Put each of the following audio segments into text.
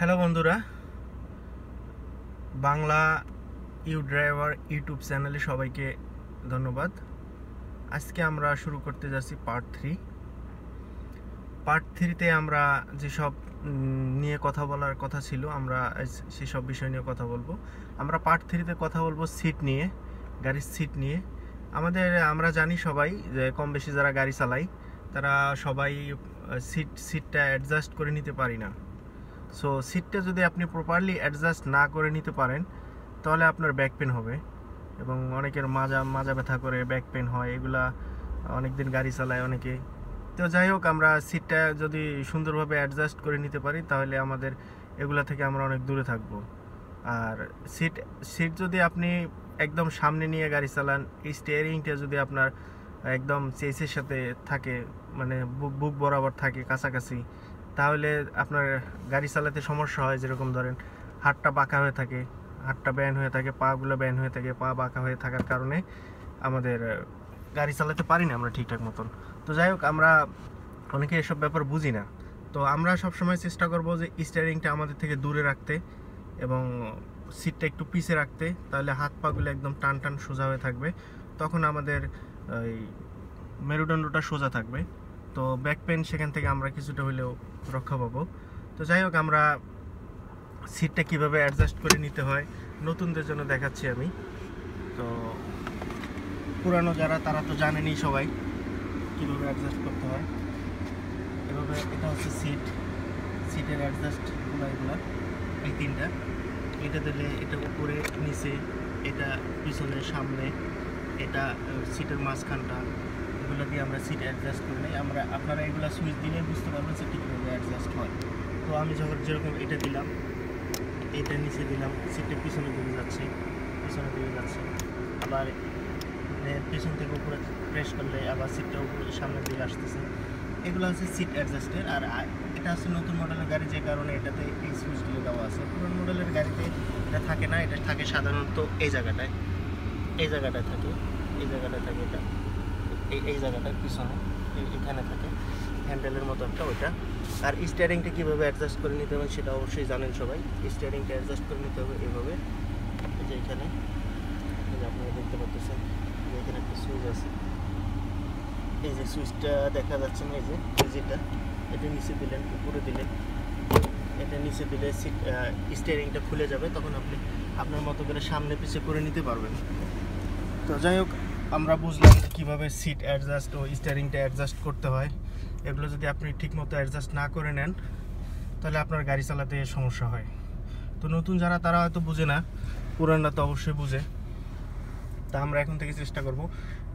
Hello বন্ধুরা, Bangla you driver YouTube চ্যানেলে সবাইকে ধন্যবাদ। আজকে আমরা শুরু করতে যাচ্ছি পার্ট থ্রিতে আমরা যেসব নিয়ে কথা বলার কথা ছিল আমরা সেসব বিষয় নিয়ে কথা বলবো। আমরা পার্ট থ্রিতে কথা বলবো সিট নিয়ে, গাড়ির সিট নিয়ে। আমরা জানি সবাই যে কম বেশি যারা গাড়ি চালাই তারা সবাই সিটটা অ্যাডজাস্ট করে নিতে পারি না। সো সিটটা যদি আপনি প্রপারলি অ্যাডজাস্ট না করে নিতে পারেন তাহলে আপনার ব্যাক পেন হবে, এবং অনেকের মাজা ব্যথা করে, ব্যাক পেন হয়, এগুলা অনেকদিন গাড়ি চালায় অনেকে। তো যাই হোক, আমরা সিটটা যদি সুন্দরভাবে অ্যাডজাস্ট করে নিতে পারি তাহলে আমাদের এগুলা থেকে আমরা অনেক দূরে থাকবো। আর সিট যদি আপনি একদম সামনে নিয়ে গাড়ি চালান, এই স্টিয়ারিংটা যদি আপনার একদম চেসের সাথে থাকে, মানে বুক বরাবর থাকে কাছাকাছি, তাহলে আপনার গাড়ি চালাতে সমস্যা হয়। যেরকম ধরেন হাতটা বাঁকা হয়ে থাকে, হাতটা ব্যান হয়ে থাকে, পাগুলো ব্যান হয়ে থাকে, পা বাঁকা হয়ে থাকার কারণে আমাদের গাড়ি চালাতে পারি না আমরা ঠিকঠাক মতন। তো যাই হোক, আমরা অনেকে এসব ব্যাপার বুঝি না। তো আমরা সবসময় চেষ্টা করব যে স্টিয়ারিংটা আমাদের থেকে দূরে রাখতে এবং সিটটা একটু পিছে রাখতে, তাহলে হাত পাগুলো একদম টান টান সোজা হয়ে থাকবে, তখন আমাদের এই মেরুদণ্ডটা সোজা থাকবে। তো ব্যাক পেন সেখান থেকে আমরা কিছুটা হলেও রক্ষা পাবো। তো যাই হোক, আমরা সিটটা কিভাবে অ্যাডজাস্ট করে নিতে হয় নতুনদের জন্য দেখাচ্ছি আমি। তো পুরানো যারা তারা তো জানেনই সবাই কীভাবে অ্যাডজাস্ট করতে হয়। এভাবে, এটা হচ্ছে সিটের অ্যাডজাস্টগুলো, এগুলো এই তিনটা। এটা দিলে এটা উপরে নিচে, এটা পিছনে সামনে, এটা সিটের মাঝখানটা, এগুলো দিয়ে আমরা সিট অ্যাডজাস্ট করে নিই। আপনারা এগুলো সুইচ দিলে বুঝতে পারবেন যে কীভাবে অ্যাডজাস্ট হয়। তো আমি যেরকম এটা দিলাম, এটা নিচে দিলাম, সিটটা পিছনে দিকে যাচ্ছে, আবার পিছন থেকে উপরে প্রেস করলে আবার সিটটা উপরে সামনের দিকে আসতেছে। এগুলো হচ্ছে সিট অ্যাডজাস্টের। আর এটা হচ্ছে নতুন মডেলের গাড়ি, যে কারণে এটাতে এই সুইচগুলো দেওয়া আছে। পুরনো মডেলের গাড়িতে এটা থাকে না, এটা থাকে সাধারণত এই জায়গাটায় থাকে, এটা এই জায়গাটায় পিছনে এখানে থাকে, হ্যান্ডেলের মতো একটা ওইটা। আর স্টিয়ারিংটা কীভাবে অ্যাডজাস্ট করে নিতে হবে সেটা অবশ্যই জানেন সবাই। স্টিয়ারিংটা অ্যাডজাস্ট করে নিতে হবে এইভাবে, এই যে এখানে আপনারা দেখতে পাচ্ছেন যে এখানে একটা সুইচ আছে, এই যে সুইচটা দেখা যাচ্ছে না, এই যেটা, এটা নিচে দিলেন, উপরে দিলেন, এটা নিচে দিলে স্টিয়ারিংটা খুলে যাবে, তখন আপনি আপনার মতো করে সামনে পিছে করে নিতে পারবেন। তো যাই হোক, আমরা বুঝলাম কীভাবে সিট অ্যাডজাস্ট ও স্টিয়ারিংটা অ্যাডজাস্ট করতে হয়। এগুলো যদি আপনি ঠিকমতো অ্যাডজাস্ট না করে নেন তাহলে আপনার গাড়ি চালাতে সমস্যা হয়। তো নতুন যারা তারা হয়তো বুঝে না, পুরানরা তো অবশ্যই বুঝে। তা আমরা এখন থেকে চেষ্টা করব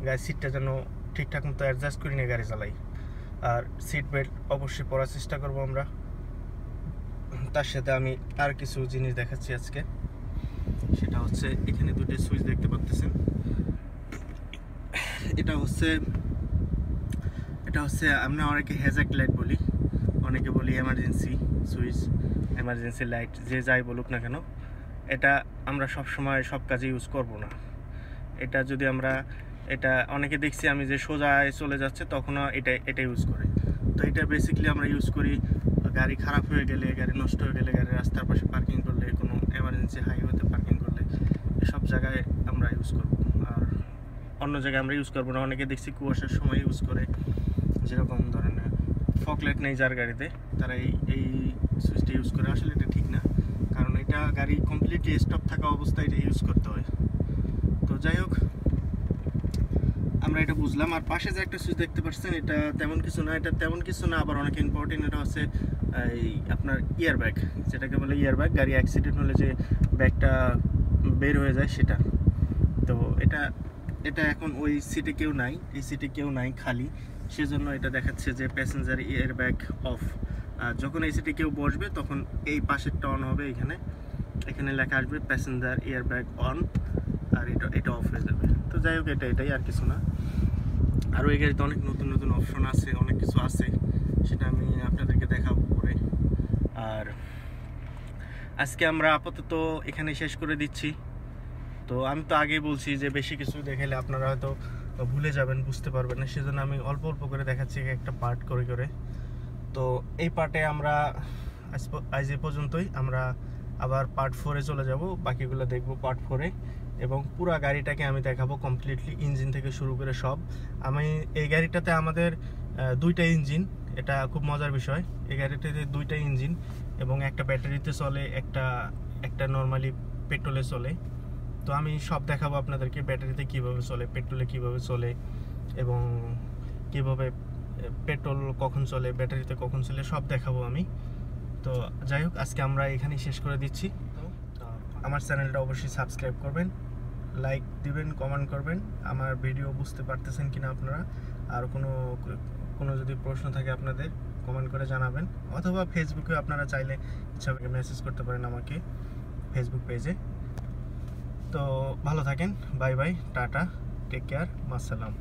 গাড়ির সিটটা যেন ঠিকঠাক মতো অ্যাডজাস্ট করে নিয়ে গাড়ি চালাই। আর সিট বেল্ট অবশ্যই পরার চেষ্টা করব আমরা। তার সাথে আমি আর কিছু জিনিস দেখাচ্ছি আজকে। সেটা হচ্ছে, এখানে দুটো সুইচ দেখতে পাচ্ছেন। এটা হচ্ছে আমরা অনেকে হ্যাজার্ড লাইট বলি, অনেকে বলি এমার্জেন্সি সুইচ, এমার্জেন্সি লাইট, যে যাই বলুক না কেন। এটা আমরা সব সময় সব কাজে ইউজ করব না। এটা যদি আমরা, এটা অনেকে দেখছি আমি যে সোজায় চলে যাচ্ছে তখনও এটা ইউজ করে। তো এটা বেসিক্যালি আমরা ইউজ করি গাড়ি খারাপ হয়ে গেলে, গাড়ি নষ্ট হয়ে গেলে, গাড়ি রাস্তার পাশে পার্কিং করলে, কোনো এমার্জেন্সি হাইওয়েতে পার্কিং করলে, এসব জায়গায় আমরা ইউজ করব। আর অন্য জায়গায় আমরা ইউজ করবো না। অনেকে দেখছি কুয়াশার সময় ইউজ করে, যেরকম ধরেন ফগলাইট নেই যার গাড়িতে, তারা এই সুইচটা ইউজ করে। আসলে এটা ঠিক না, কারণ এটা গাড়ি কমপ্লিটলি স্টপ থাকা অবস্থায় এটা ইউজ করতে হয়। তো যাই হোক, আমরা এটা বুঝলাম। আর পাশে যে একটা সুইচ দেখতে পাচ্ছেন, এটা তেমন কিছু না, আবার অনেক ইম্পর্টেন্ট। এটা হচ্ছে এই আপনার ইয়ারব্যাগ, যেটাকে বলে ইয়ারব্যাগ। গাড়ি অ্যাক্সিডেন্ট হলে যে ব্যাগটা বের হয়ে যায় সেটা। তো এটা এখন ওই সিটে কেউ নাই, এই সিটে কেউ নাই, খালি। সেজন্য এটা দেখাচ্ছে যে প্যাসেঞ্জার ইয়ারব্যাগ অফ। আর যখন এই সিটে কেউ বসবে তখন এই পাশেরটা অন হবে, এখানে লেখা আসবে প্যাসেঞ্জার ইয়ারব্যাগ অন, আর এটা অফ হয়ে যাবে। তো যাই হোক, এটাই আর কিছু না। আর ওই গাড়িতে অনেক নতুন অপশন আছে, অনেক কিছু আছে, সেটা আমি আপনাদেরকে দেখাবো পরে। আর আজকে আমরা আপাতত এখানে শেষ করে দিচ্ছি। তো আমি তো আগেই বলছি যে বেশি কিছু দেখালে আপনারা হয়তো ভুলে যাবেন, বুঝতে পারবেন না, সেজন্য আমি অল্প অল্প করে দেখাচ্ছি একটা পার্ট করে। তো এই পার্টে আমরা আজ এ পর্যন্তই। আমরা আবার পার্ট 4-এ চলে যাব, বাকিগুলো দেখব পার্ট 4-এ, এবং পুরো গাড়িটাকে আমি দেখাবো কমপ্লিটলি, ইঞ্জিন থেকে শুরু করে সব। আমি এই গাড়িটাতে আমাদের 2টা ইঞ্জিন, এটা খুব মজার বিষয়। এই গাড়িটাতে 2টা ইঞ্জিন এবং একটা ব্যাটারিতে চলে, একটা নর্মালি পেট্রোলে চলে। তো আমি সব দেখাবো আপনাদেরকে, ব্যাটারিতে কিভাবে চলে, পেট্রোলে কিভাবে চলে, এবং কিভাবে পেট্রোল কখন চলে, ব্যাটারিতে কখন চলে, সব দেখাবো আমি। তো যাই হোক, আজকে আমরা এখানেই শেষ করে দিচ্ছি। তো আমার চ্যানেলটা অবশ্যই সাবস্ক্রাইব করবেন, লাইক দিবেন, কমেন্ট করবেন। আমার ভিডিও বুঝতে পারতেছেন কিনা আপনারা, আর কোনো যদি প্রশ্ন থাকে আপনাদের কমেন্ট করে জানাবেন, অথবা ফেসবুকে আপনারা চাইলে ইচ্ছা মেসেজ করতে পারেন আমাকে ফেসবুক পেজে। তো ভালো থাকেন, bye bye, tata, take care, মাসসালাম।